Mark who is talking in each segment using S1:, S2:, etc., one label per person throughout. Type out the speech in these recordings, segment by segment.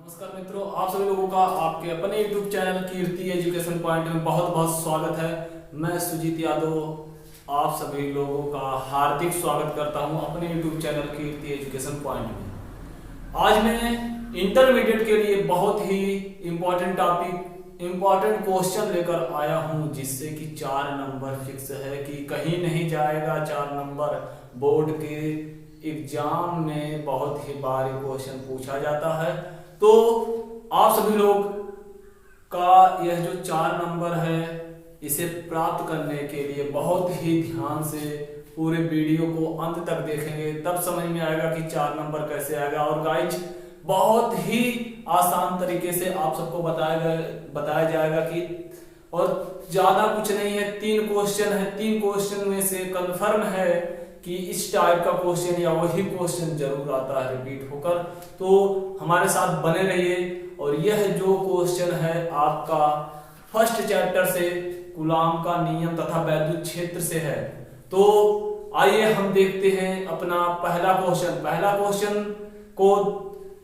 S1: नमस्कार मित्रों, आप सभी लोगों का आपके अपने YouTube चैनल कीर्ति एजुकेशन पॉइंट में बहुत बहुत स्वागत है। मैं सुजीत यादव आप सभी लोगों का हार्दिक स्वागत करता हूं अपने YouTube चैनल कीर्ति एजुकेशन पॉइंट में। आज मैं इंटरमीडिएट के लिए बहुत ही इम्पोर्टेंट टॉपिक, इम्पोर्टेंट क्वेश्चन लेकर आया हूं, जिससे कि 4 नंबर फिक्स है कि कहीं नहीं जाएगा। 4 नंबर बोर्ड के एग्जाम में बहुत ही बार क्वेश्चन पूछा जाता है। तो आप सभी लोग का यह जो 4 नंबर है, इसे प्राप्त करने के लिए बहुत ही ध्यान से पूरे वीडियो को अंत तक देखेंगे, तब समझ में आएगा कि 4 नंबर कैसे आएगा। और गाइज बहुत ही आसान तरीके से आप सबको बताया जाएगा कि, और ज्यादा कुछ नहीं है, 3 क्वेश्चन है। 3 क्वेश्चन में से कंफर्म है कि इस टाइप का क्वेश्चन या वही क्वेश्चन जरूर आता है रिपीट होकर। तो हमारे साथ बने रहिए। और यह जो क्वेश्चन है आपका फर्स्ट चैप्टर से, कूलॉम का नियम तथा वैद्युत क्षेत्र से है। तो आइए हम देखते हैं अपना पहला क्वेश्चन। पहला क्वेश्चन को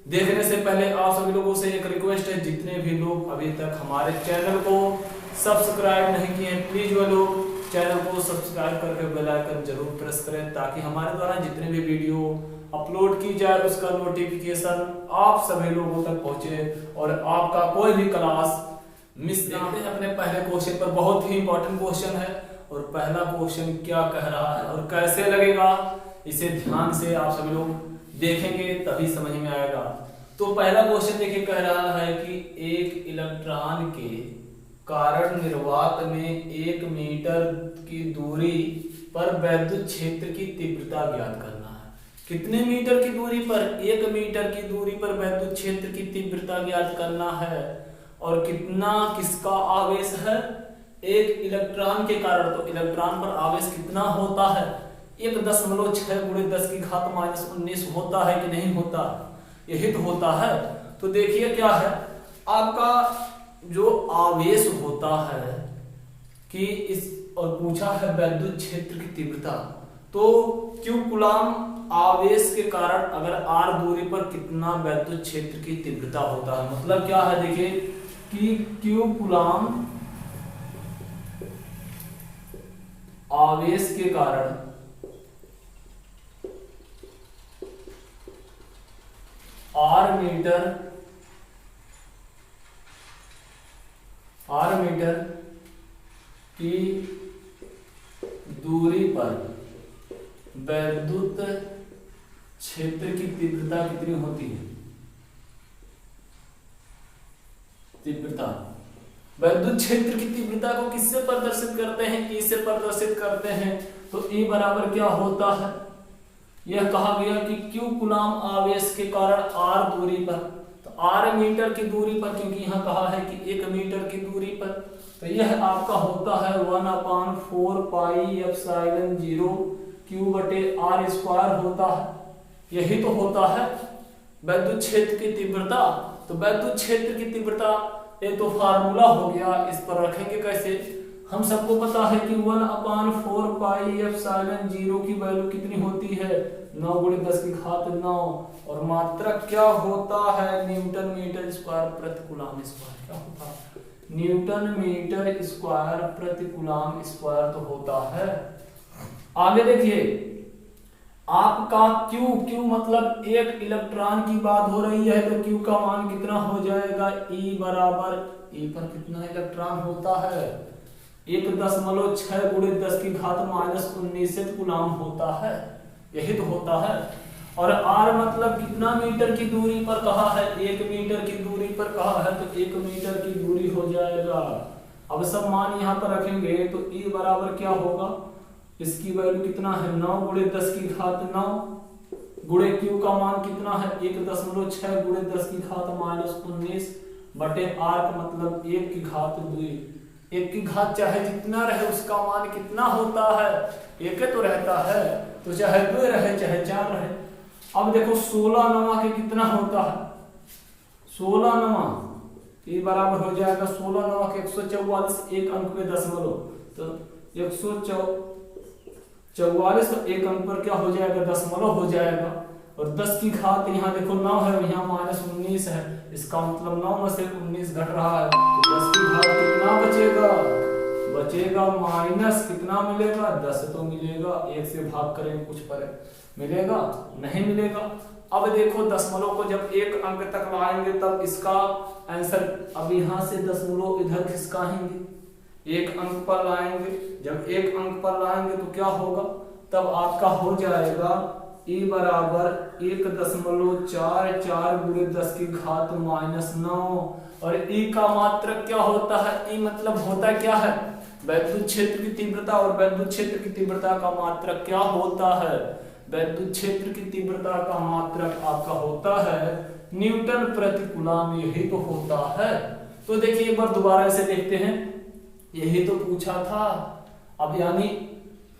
S1: देखने से पहले आप सभी लोगों से एक रिक्वेस्ट है, जितने भी लोग अभी तक हमारे चैनल को सब्सक्राइब नहीं किए हैं, प्लीज वो लोग चैनल को सब्सक्राइब करके बेल आइकन जरूर प्रेस करें, ताकि हमारे द्वारा जितने भी वीडियो अपलोड की जाए उसका नोटिफिकेशन आप सभी लोगों तक पहुंचे और आपका कोई भी क्लास मिस ना हो। अपने पहले क्वेश्चन पर बहुत ही इंपॉर्टेंट क्वेश्चन है, और पहला क्वेश्चन क्या कह रहा है और कैसे लगेगा, इसे ध्यान से आप सभी लोग देखेंगे तभी समझ में आएगा। तो पहला क्वेश्चन देखिए, कह रहा है कि एक इलेक्ट्रॉन के कारण निर्वात में 1 मीटर की दूरी पर वैद्युत क्षेत्र की तीव्रता ज्ञात करना है। कितने मीटर की दूरी पर? 1 मीटर की दूरी पर वैद्युत क्षेत्र की तीव्रता ज्ञात करना है। और कितना किसका आवेश है? एक इलेक्ट्रॉन के कारण। तो इलेक्ट्रॉन पर आवेश कितना होता है? 1.6 × 10⁻⁻19 होता है कि नहीं होता? यही तो होता है। तो देखिए क्या है आपका जो आवेश होता है कि इस, और पूछा है वैद्युत क्षेत्र की तीव्रता। तो Q कूलॉम आवेश के कारण अगर r दूरी पर कितना वैद्युत क्षेत्र की तीव्रता होता है, मतलब क्या है देखिए कि Q कूलॉम आवेश के कारण r मीटर की दूरी पर वैद्युत क्षेत्र की तीव्रता कितनी होती है? तीव्रता, वैद्युत क्षेत्र की तीव्रता को किससे प्रदर्शित करते हैं? E से प्रदर्शित करते हैं। तो E बराबर क्या होता है? यह कहा गया कि Q कूलॉम आवेश के कारण r दूरी पर, तो r मीटर की दूरी पर, क्योंकि यहाँ कहा है कि 1 मीटर की दूरी पर, तो यह आपका होता है 1/4 πε0 Q/r² होता है। यही तो होता है वैद्युत क्षेत्र की तीव्रता। तो वैद्युत क्षेत्र की तीव्रता ये तो फार्मूला हो गया, इस पर रखेंगे कैसे? हम सबको पता है कि 1/4 πε0 की वैल्यू कितनी होती है? 9 × 10⁻9। और मात्रक क्या होता है? न्यूटन मीटर स्क्वायर प्रति कूलॉम स्क्वायर। क्या होता है? न्यूटन मीटर स्क्वायर प्रति कूलॉम स्क्वायर तो होता है। आगे देखिए आपका Q मतलब एक इलेक्ट्रॉन की बात हो रही है, तो Q का मान कितना हो जाएगा? E बराबर, E पर कितना इलेक्ट्रॉन होता है? 1.6 × 10⁻⁻19 कूलॉम होता है। यही तो होता है। और R मतलब कितना मीटर की दूरी पर कहा है? 1 मीटर की दूरी पर कहा है, तो 1 मीटर की दूरी हो जाएगा। अब सब मान यहाँ पर रखेंगे तो E बराबर क्या होगा? इसकी वैल्यू कितना है? 9 × 10⁻9 गुणे Q का मान कितना है? 1.6 × 10⁻⁻19 बटे R का मतलब 1⁻²। 1 चाहे जितना रहे उसका मान कितना होता है? 1 तो रहता है, तो चाहे 2 रहे चाहे 4 रहे। अब देखो 16 के कितना होता है? 16 ये बराबर हो जाएगा 16 के 144, 1 अंक पे दशमलव, तो 144, तो 1 अंक पर क्या हो जाएगा? दशमलव हो जाएगा। और 10 की घात यहाँ देखो 9 है, यहाँ -19 है, इसका मतलब 9 में से 19 घट रहा है, तो 10 की घात कितना बचेगा माइनस कितना मिलेगा, 10 तो मिलेगा, 1 से भाग करेंगे कुछ पर मिलेगा नहीं मिलेगा। अब देखो दशमलव को जब एक अंक तक लाएंगे तब इसका आंसर, अब यहाँ से दशमलव इधर खिसकाएंगे, एक अंक पर लाएंगे, जब एक अंक पर लाएंगे तो क्या होगा, तब आपका हो जाएगा e बराबर 1.44 गुणे 10 की घात -9। और e का मात्रक क्या होता है, e मतलब होता क्या है, वैद्युत क्षेत्र की तीव्रता, और वैद्युत क्षेत्र की तीव्रता का मात्रक क्या होता है, वैद्युत क्षेत्र की तीव्रता का मात्रक आपका होता है न्यूटन प्रति कूलम, यही तो होता है। तो देखिए एक बार दोबारा इसे देखते हैं, यही तो पूछा था। अब यानी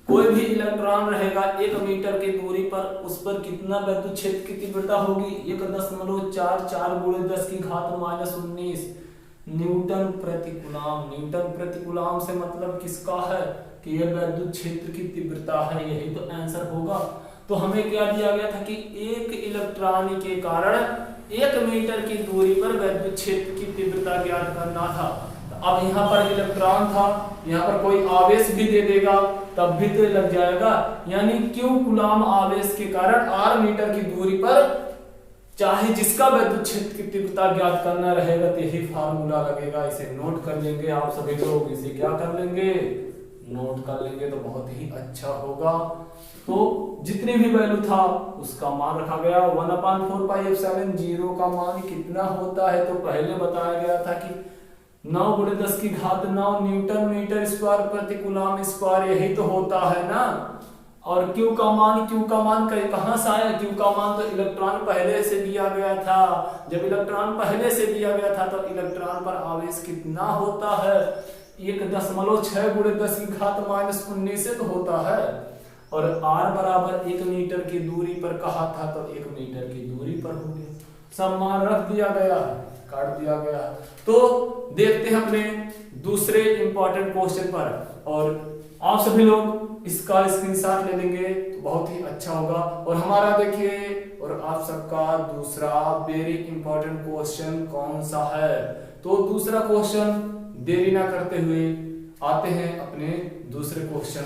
S1: कोई भी इलेक्ट्रॉन रहेगा 1 मीटर की दूरी पर, उस पर कितना वैद्युत क्षेत्र की तीव्रता होगी, 1.44 गुणे 10 की घात -19 न्यूटन प्रति कूलम। न्यूटन प्रति कूलम से मतलब किसका है कि यह वैद्युत क्षेत्र की तीव्रता है, यही तो आंसर होगा। तो हमें क्या दिया गया था कि एक इलेक्ट्रॉन के कारण 1 मीटर की दूरी पर वैद्युत क्षेत्र की तीव्रता ज्ञात करना था। अब यहाँ पर इलेक्ट्रॉन था, यहाँ पर कोई आवेश भी दे देगा तब भी तो लग जाएगा, यानी क्यों कूलम आवेश के कारण r मीटर की दूरी पर चाहे जिसका वैद्युत क्षेत्र की तीव्रता ज्ञात करना रहेगा तो यही फार्मूला लगेगा। इसे नोट कर लेंगे आप सभी लोग, इसे क्या कर लेंगे, नोट कर लेंगे तो बहुत ही अच्छा होगा। तो जितनी भी वैल्यू था उसका मान रखा गया, 1/4πε0 का मान कितना होता है, तो पहले बताया गया था कि 9 गुणे 10 की घात 9 न्यूटन मीटर स्क्वायर प्रति कूलम स्क्वायर, यही तो होता है ना। और Q का मान कहाँ से आया, Q का मान तो इलेक्ट्रॉन पहले से दिया गया था। जब इलेक्ट्रॉन पहले से दिया गया था तो इलेक्ट्रॉन पर आवेश कितना होता है, 1.6 गुणे 10 की घात -19 से तो होता है। और r बराबर 1 मीटर की दूरी पर कहा था तो 1 मीटर की दूरी पर हो गया, सब मान रख दिया गया, काट दिया गया। तो देखते हैं अपने दूसरे इंपॉर्टेंट क्वेश्चन पर, और आप सभी लोग इसका स्क्रीनशॉट ले लेंगे तो बहुत ही अच्छा होगा। और हमारा देखिए, और आप सबका दूसरा वेरी इंपॉर्टेंट क्वेश्चन कौन सा है, तो दूसरा क्वेश्चन देरी ना करते हुए आते हैं अपने दूसरे क्वेश्चन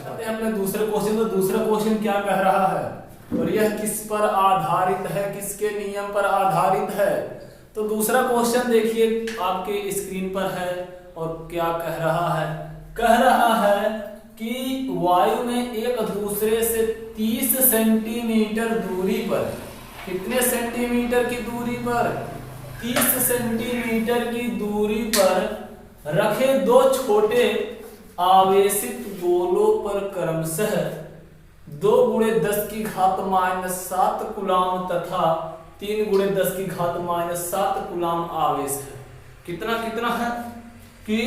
S1: तो दूसरा क्वेश्चन क्या कह रहा है, और यह किस पर आधारित है, किसके नियम पर आधारित है। तो दूसरा क्वेश्चन देखिए आपके स्क्रीन पर है, और क्या कह रहा है कि वायु में एक दूसरे से 30 सेंटीमीटर दूरी पर, कितने सेंटीमीटर की दूरी पर, 30 सेंटीमीटर की दूरी पर रखे दो छोटे आवेशित गोलों पर क्रमशः 2 गुणे 10 की घात -7 कूलम तथा 3 गुणे 10 की घात -7 कूलम आवेश है। कितना है कि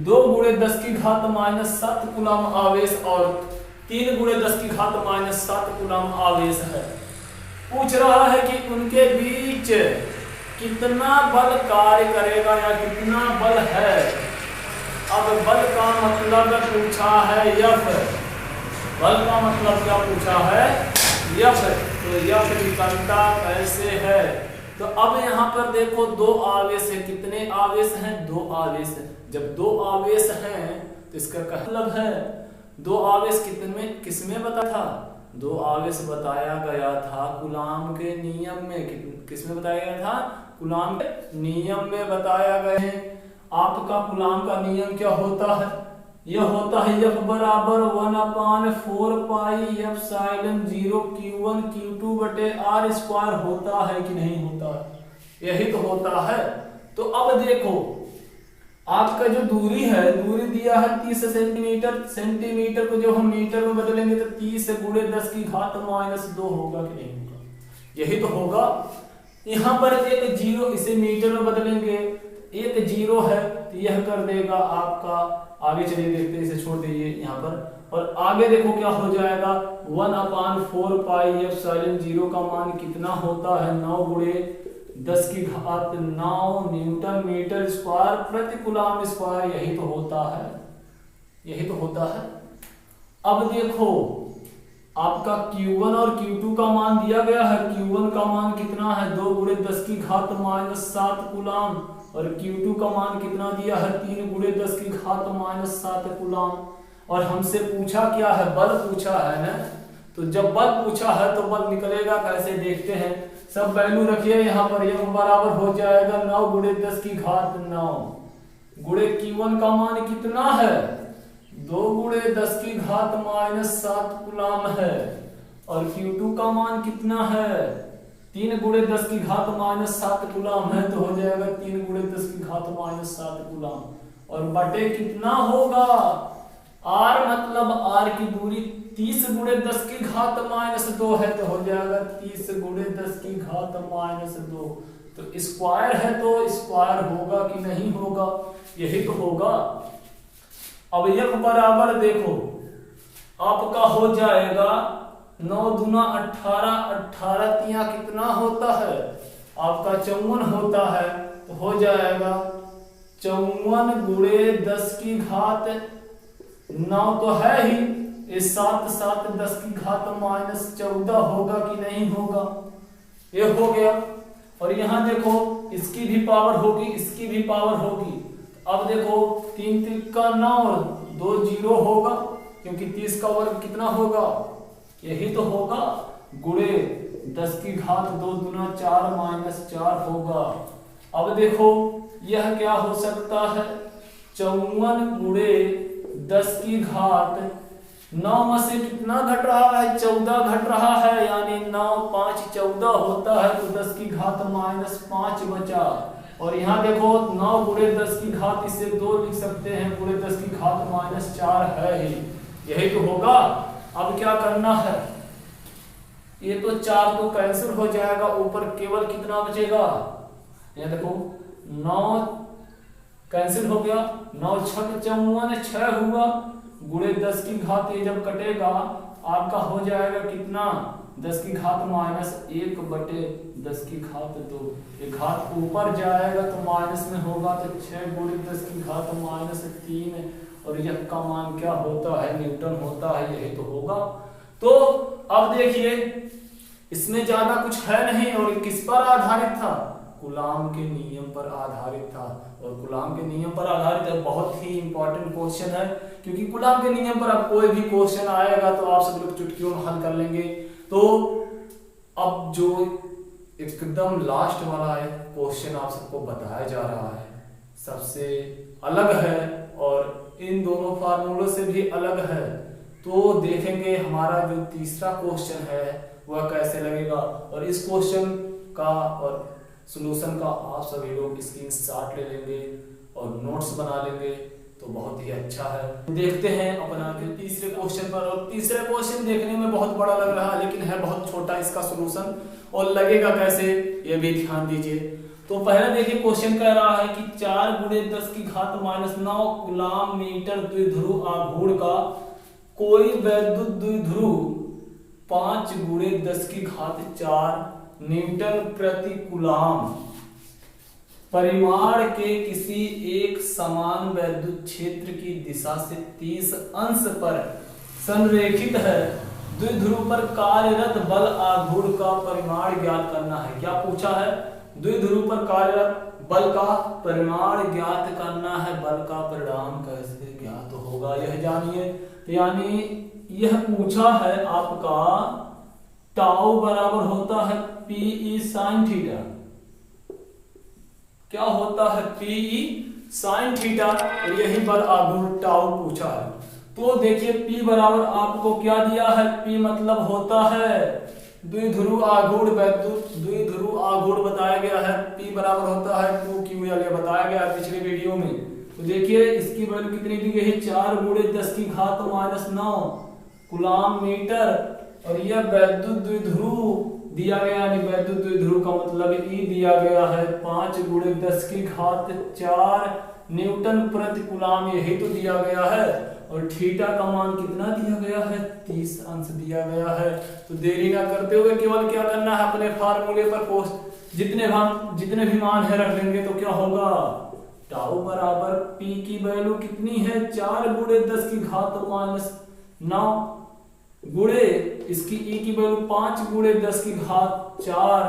S1: 2 गुणे 10 की घात -7 कूलम आवेश और 3 गुणे 10 की घात -7 कूलम आवेश है। पूछ रहा है कि उनके बीच कितना बल कार्य करेगा या कितना बल है। अब बल का मतलब पूछा है F, बल का मतलब क्या पूछा है F, तो F निकलता कैसे है। तो अब यहाँ पर देखो 2 आवेश है, कितने आवेश हैं, 2 आवेश है। जब 2 आवेश हैं तो इसका मतलब है 2 आवेश किसमें बताया था, 2 आवेश बताया गया था कूलम के नियम में। किसमें बताया गया था, कूलम के नियम में बताया गए हैं। आपका कूलम का नियम क्या होता है, यह होता है F बराबर 1/4πε0 Q1 Q2 बटे R स्क्वायर, होता है कि नहीं होता है, यही तो होता है। तो अब देखो आपका जो दूरी है, दूरी दिया है 30 सेंटीमीटर, सेंटीमीटर को जब हम मीटर में बदलेंगे तो 30 गुणे 10 की घात -2 होगा कि नहीं होगा, यही तो होगा। यहाँ पर एक 0, इसे मीटर में बदलेंगे, एक 0 है तो यह कर देगा आपका, आगे चलिए देखते हैं, इसे छोड़ दीजिए यहाँ पर। और आगे देखो क्या हो जाएगा, 1/4πε0 का मान कितना होता है, 9 गुणे 10 की घात 9 न्यूटन मीटर स्क्वायर प्रति कूलम स्क्वायर, यही तो होता है। अब देखो आपका Q1 और Q2 का मान दिया गया है। Q1 का मान कितना है 2 गुणे 10 की घात माइनस 7 कूलाम, और Q2 का मान कितना दिया है 3 गुणे 10 की घात माइनस 7 कूलाम। और हमसे पूछा क्या है, बल पूछा है ना, तो जब बल पूछा है तो बल निकलेगा कैसे देखते हैं। सब वैल्यू रखिए यहाँ पर, यह बराबर हो जाएगा 9 गुणे 10 की घात 9 गुणे Q1 का मान कितना है 2 गुणे 10 की घात माइनस 7 कूलाम है, और Q2 का मान कितना है 3 गुणे 10 की घात माइनस 7 कूलाम है, तो हो जाएगा 3 गुणे 10 की घात माइनस 7 कूलाम। और बटे कितना होगा R, मतलब R की दूरी 30 गुणे 10 की घात माइनस 2 है, तो हो जाएगा 30 गुणे 10 की घात माइनस 2। तो स्क्वायर है तो स्क्वायर होगा कि नहीं होगा, यही तो होगा। अब यह बराबर देखो आपका हो जाएगा 9 दूना 18, 18 तिया कितना होता है आपका 54 होता है, तो हो जाएगा 54 गुणे 10 की घात 9 तो है ही, इस 7 7 10 की घात माइनस 14 होगा कि नहीं होगा, ये हो गया। और यहाँ देखो इसकी भी पावर होगी, इसकी भी पावर होगी। अब देखो 3 तिक्का 9 और 2 0 होगा, क्योंकि 30 का वर्ग कितना होगा, यही तो होगा, गुणे 10 की घात 2 दूना 4 माइनस 4 होगा। अब देखो यह क्या हो सकता है 54 गुणे 10 की घात 9 में से कितना घट रहा है 14 घट रहा है, यानी 9 5 14 होता है, तो 10 की घात माइनस 5 बचा। और यहाँ देखो 9 गुणे 10 की घात, इससे 2 लिख सकते हैं, गुणे 10 की घात माइनस 4 है ही, यही तो होगा। अब क्या करना है, ये तो 4 तो कैंसिल हो जाएगा, ऊपर केवल कितना बचेगा, ये देखो 9 कैंसिल हो गया, 9 6 54 6 हुआ, गुणे 10 की घात ये जब कटेगा आपका हो जाएगा कितना 10 की घात माइनस 1 बटे 10 की घात 2, ये घात ऊपर जाएगा तो माइनस में होगा, तो 6 गुणे 10 की घात माइनस 3, और यह का मान क्या होता है न्यूटन होता है, यही तो होगा। तो अब देखिए इसमें ज्यादा कुछ है नहीं, और किस पर आधारित था, कूलाम के नियम पर आधारित था। और कूलाम के नियम पर आधारित है, बहुत ही इंपॉर्टेंट क्वेश्चन है, क्योंकि कूलाम के नियम पर अब कोई भी क्वेश्चन आएगा तो आप सब लोग चुटकियों में हल कर लेंगे। तो अब जो एकदम लास्ट वाला है क्वेश्चन आप सबको बताया जा रहा है, सबसे अलग है और इन दोनों फार्मूलों से भी अलग है। तो देखेंगे हमारा जो तीसरा क्वेश्चन है वह कैसे लगेगा, और इस क्वेश्चन का और सॉल्यूशन का आप सभी लोग स्क्रीनशॉट ले लेंगे और नोट्स बना लेंगे, तो बहुत ही अच्छा है। देखते हैं अपना फिर तीसरे क्वेश्चन पर, और तीसरा क्वेश्चन देखने में बहुत बड़ा लग रहा है, लेकिन है बहुत छोटा इसका सॉल्यूशन, और लगेगा कैसे ये भी ध्यान दीजिए। तो पहले देखिए क्वेश्चन कह रहा है कि 4 गुणे 10 की घात माइनस 9 कूलाम मीटर द्विध्रुव आघूर्ण का कोई वैद्युत द्विध्रुव 5 गुणे 10 की घात 4 न्यूटन प्रति कूलाम परिमाण के किसी एक समान वैद्युत क्षेत्र की दिशा से 30 अंश पर संरेखित है। द्विध्रुव पर कार्यरत बल आघूर्ण का परिमाण ज्ञात करना है। क्या पूछा है, द्विध्रुव पर कार्यरत बल का परिमाण ज्ञात करना है। बल का परिणाम कैसे ज्ञात होगा यह जानिए। यानी यह पूछा है आपका टाउ बराबर होता है पीई साइन थीटा। क्या होता है पीई साइन थीटा, और यही बल आघूर्ण टाउ पूछा है। तो देखिए P बराबर आपको क्या दिया है, P मतलब होता है द्विध्रुव आघूर्ण वैद्युत द्विध्रुव आघूर्ण बताया गया है। P बराबर होता है 2Ql, ये बताया गया है पिछले वीडियो में। तो देखिए इसकी वैल्यू कितनी दी गई है 4 गुणे 10 की घात माइनस 9 कूलाम मीटर, और यह वैद्युत द्विध्रुव दिया गया, यानी वैद्युत द्विध्रुव का मतलब E दिया गया है 5 गुणे 10 की घात 4 न्यूटन प्रति कूलाम, यही तो दिया गया है। और थीटा का मान कितना दिया गया है 30 अंश दिया गया है। तो देरी ना करते हुए केवल क्या करना है, अपने फार्मूले पर पोस्ट जितने भी मान है रख लेंगे। तो क्या होगा, टाउ बराबर P की वैल्यू कितनी है 4 गुणे 10 की घात माइनस 9 गुणे इसकी ई की वैल्यू 5 गुणे 10 की घात 4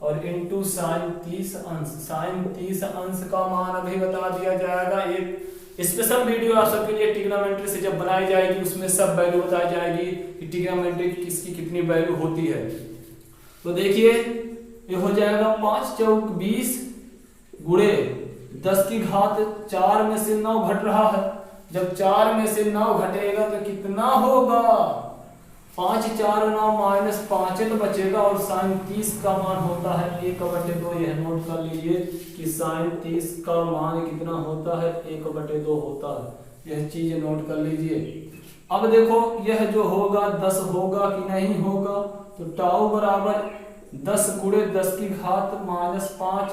S1: और इंटू साइन 30 अंश। साइन 30 अंश का मान अभी बता दिया जाएगा। एक स्पेशल वीडियो आप सबके लिए ट्रिग्नोमेट्री से जब बनाई जाएगी उसमें सब वैल्यू बताई जाएगी कि ट्रिग्नोमेट्री किसकी कितनी वैल्यू होती है। तो देखिए ये हो जाएगा 5 चौक 20 गुणे 10 की घात 4 में से 9 घट रहा है। जब 4 में से 9 घटेगा तो कितना होगा? 5 4 9 माइनस 5 तो बचेगा और साइन 30 का मान होता है 1/2। यह नोट कर लीजिए कि साइन 30 का मान कितना होता है? 1/2 होता है। यह चीज नोट कर लीजिए। अब देखो यह जो होगा 10 होगा कि नहीं होगा, तो टाउ बराबर 10 गुणे 10 की घात -5।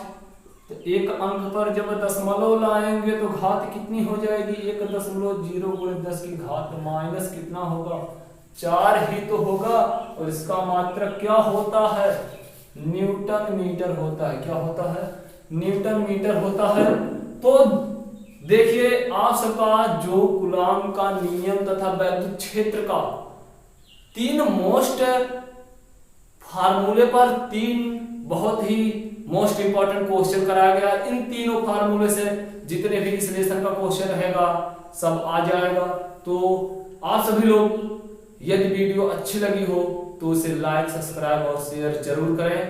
S1: तो एक अंक पर जब दशमलव लाएंगे तो घात कितनी हो जाएगी? 1.0 गुणे 10 की घात माइनस कितना होगा? 4 ही तो होगा। और इसका मात्रक क्या होता है? न्यूटन मीटर होता है। क्या होता है? न्यूटन मीटर होता है। तो देखिए आप सबका जो कूलॉम का नियम तथा वैद्युत क्षेत्र का 3 मोस्ट फार्मूले पर 3 बहुत ही मोस्ट इंपॉर्टेंट क्वेश्चन कराया गया। इन तीनों फार्मूले से जितने भी इस लेसन का क्वेश्चन रहेगा सब आ जाएगा। तो आप सभी लोग यदि वीडियो अच्छी लगी हो तो उसे लाइक सब्सक्राइब और शेयर जरूर करें।